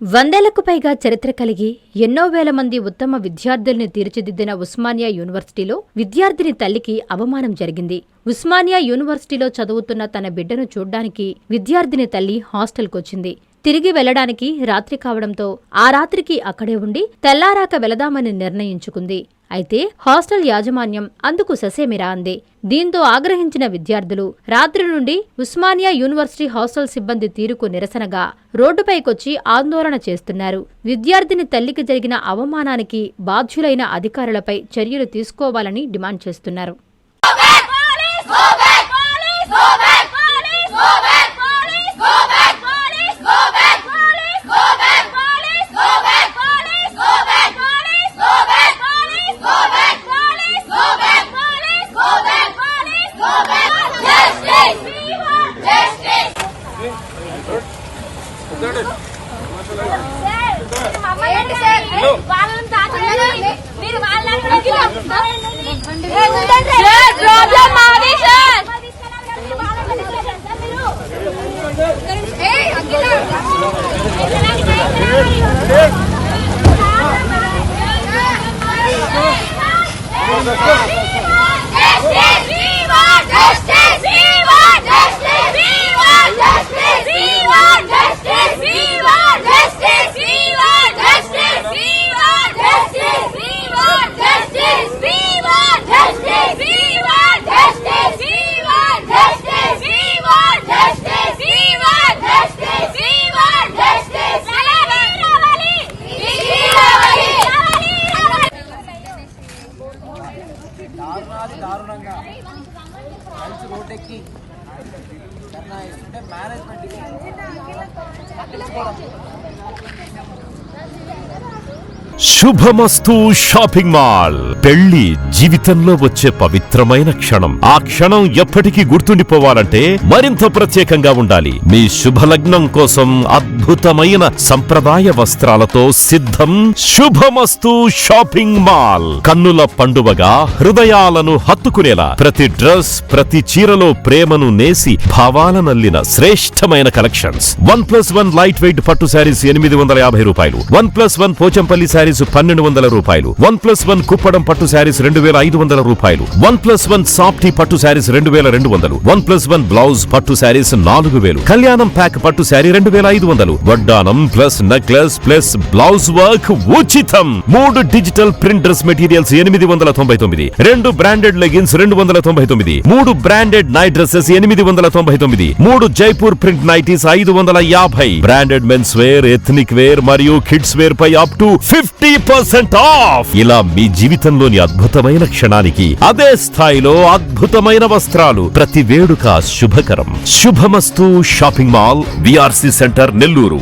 వందేళ్లకు పైగా చరిత్ర కలిగి ఎన్నో వేల మంది ఉత్తమ విద్యార్థుల్ని తీర్చిదిద్దిన ఉస్మానియా యూనివర్సిటీలో విద్యార్థిని తల్లికి అవమానం జరిగింది. ఉస్మానియా యూనివర్సిటీలో చదువుతున్న తన బిడ్డను చూడ్డానికి విద్యార్థిని తల్లి హాస్టల్కొచ్చింది. తిరిగి వెళ్లడానికి రాత్రి కావడంతో ఆ రాత్రికి అక్కడే ఉండి తెల్లారాక వెళదామని నిర్ణయించుకుంది. అయితే హాస్టల్ యాజమాన్యం అందుకు ససేమిరా అంది. దీంతో ఆగ్రహించిన విద్యార్థులు రాత్రి నుండి ఉస్మానియా యూనివర్సిటీ హాస్టల్ సిబ్బంది తీరుకు నిరసనగా రోడ్డుపైకొచ్చి ఆందోళన చేస్తున్నారు. విద్యార్థిని తల్లికి జరిగిన అవమానానికి బాధ్యులైన అధికారులపై చర్యలు తీసుకోవాలని డిమాండ్ చేస్తున్నారు. దారుణంగా కలిసి రోడ్డెక్కి ధర్నా చేస్తుంటే మేనేజ్మెంట్కి శుభమస్తు షాపింగ్ మాల్. పెళ్లి జీవితంలో వచ్చే పవిత్రమైన క్షణం. ఆ క్షణం ఎప్పటికీ గుర్తుండిపోవాలంటే మరింత ప్రత్యేకంగా ఉండాలి. మీ శుభలగ్నం కోసం అద్భుతమైన సంప్రదాయ వస్త్రాలతో సిద్ధం శుభమస్తు షాపింగ్ మాల్. కన్నుల పండువగా హృదయాలను హత్తుకునేలా ప్రతి డ్రెస్, ప్రతి చీరలో ప్రేమను నేసి భావాలనల్లిన శ్రేష్టమైన కలెక్షన్స్. 1+1 లైట్ వెయిట్ పట్టు శారీస్ 850 రూపాయలు, 1+1 పోచంపల్లి శారీస్ 1200 రూపాయలు, 1+1 కుప్పడం పట్టు శారీస్ 2500 రూపాయలు, 1+1 సాఫ్టీ పట్టు శారీస్ 2200, 1+1 బ్లౌజ్ పట్టు శారీస్ 4000, కళ్యాణం ప్యాక్ పట్టు శారీ 2500, వడ్డానం plus necklace plus blouse work ఉచితం. 3 digital print dress materials 899, 2 branded leggings 299, 3 branded night dresses 899, 3 Jaipur print nighties 550, branded mens wear, ethnic wear మరియు కిడ్స్ వేర్ పై అప్ టు 50% ఆఫ్. ఇలా మీ జీవితంలోని అద్భుతమైన క్షణానికి అదే స్థాయిలో అద్భుతమైన వస్త్రాలు. ప్రతి వేడుక శుభకరం. శుభమస్తు shopping mall, VRC centre, Nellore.